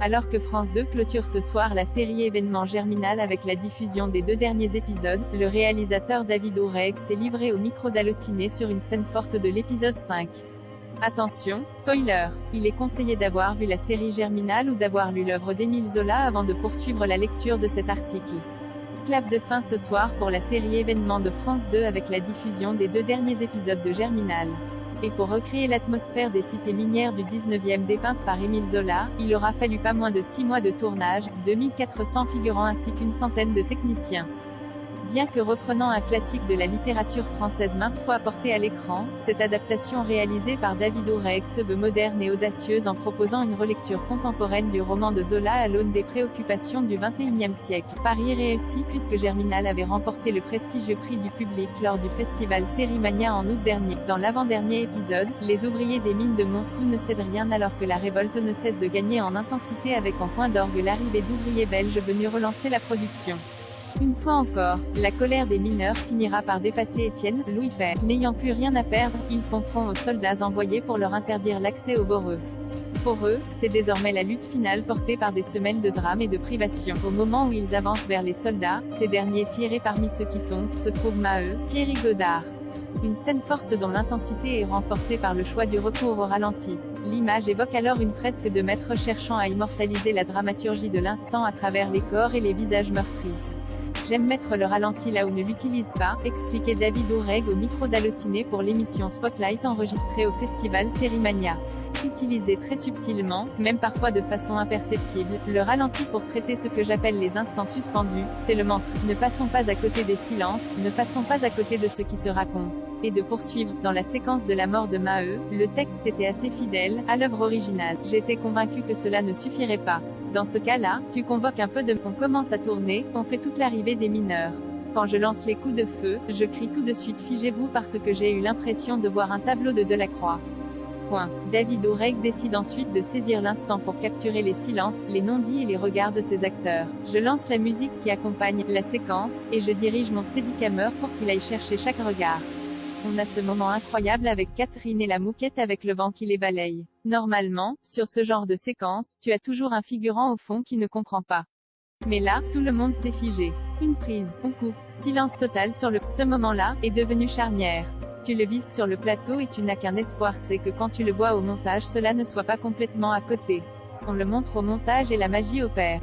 Alors que France 2 clôture ce soir la série événement Germinal avec la diffusion des 2 derniers épisodes, le réalisateur David Oureg s'est livré au micro d'Allociné sur une scène forte de l'épisode 5. Attention, spoiler, il est conseillé d'avoir vu la série Germinal ou d'avoir lu l'œuvre d'Émile Zola avant de poursuivre la lecture de cet article. Clap de fin ce soir pour la série événement de France 2 avec la diffusion des 2 derniers épisodes de Germinal. Et pour recréer l'atmosphère des cités minières du 19e dépeinte par Émile Zola, il aura fallu pas moins de 6 mois de tournage, 2400 figurants ainsi qu'une centaine de techniciens. Bien que reprenant un classique de la littérature française maintes fois porté à l'écran, cette adaptation réalisée par David Oureg se veut moderne et audacieuse en proposant une relecture contemporaine du roman de Zola à l'aune des préoccupations du XXIe siècle. Pari réussi puisque Germinal avait remporté le prestigieux prix du public lors du festival Sérimania en août dernier. Dans l'avant-dernier épisode, les ouvriers des mines de Montsou ne cèdent rien alors que la révolte ne cesse de gagner en intensité avec en point d'orgue l'arrivée d'ouvriers belges venus relancer la production. Une fois encore, la colère des mineurs finira par dépasser Étienne, Louis Père. N'ayant plus rien à perdre, ils font front aux soldats envoyés pour leur interdire l'accès aux Voreux. Pour eux, c'est désormais la lutte finale portée par des semaines de drame et de privation. Au moment où ils avancent vers les soldats, ces derniers tirés parmi ceux qui tombent, se trouve Maheu, Thierry Godard. Une scène forte dont l'intensité est renforcée par le choix du recours au ralenti. L'image évoque alors une fresque de maître cherchant à immortaliser la dramaturgie de l'instant à travers les corps et les visages meurtris. J'aime mettre le ralenti là où ne l'utilise pas, expliquait David Oureg au micro d'Allociné pour l'émission Spotlight enregistrée au festival Sérimania. Utilisé très subtilement, même parfois de façon imperceptible, le ralenti pour traiter ce que j'appelle les instants suspendus, c'est le mantra. Ne passons pas à côté des silences, ne passons pas à côté de ce qui se raconte. Et de poursuivre, dans la séquence de la mort de Maheu, le texte était assez fidèle à l'œuvre originale. J'étais convaincu que cela ne suffirait pas. Dans ce cas-là, tu convoques un peu de... On commence à tourner, on fait toute l'arrivée des mineurs. Quand je lance les coups de feu, je crie tout de suite figez-vous parce que j'ai eu l'impression de voir un tableau de Delacroix. Point. David Oureg décide ensuite de saisir l'instant pour capturer les silences, les non-dits et les regards de ses acteurs. Je lance la musique qui accompagne la séquence, et je dirige mon steadicammer pour qu'il aille chercher chaque regard. On a ce moment incroyable avec Catherine et la mouquette avec le vent qui les balaye. Normalement, sur ce genre de séquence, tu as toujours un figurant au fond qui ne comprend pas. Mais là, tout le monde s'est figé. Une prise, on coupe, silence total sur le... Ce moment-là est devenu charnière. Tu le vises sur le plateau et tu n'as qu'un espoir, c'est que quand tu le vois au montage cela ne soit pas complètement à côté. On le montre au montage et la magie opère.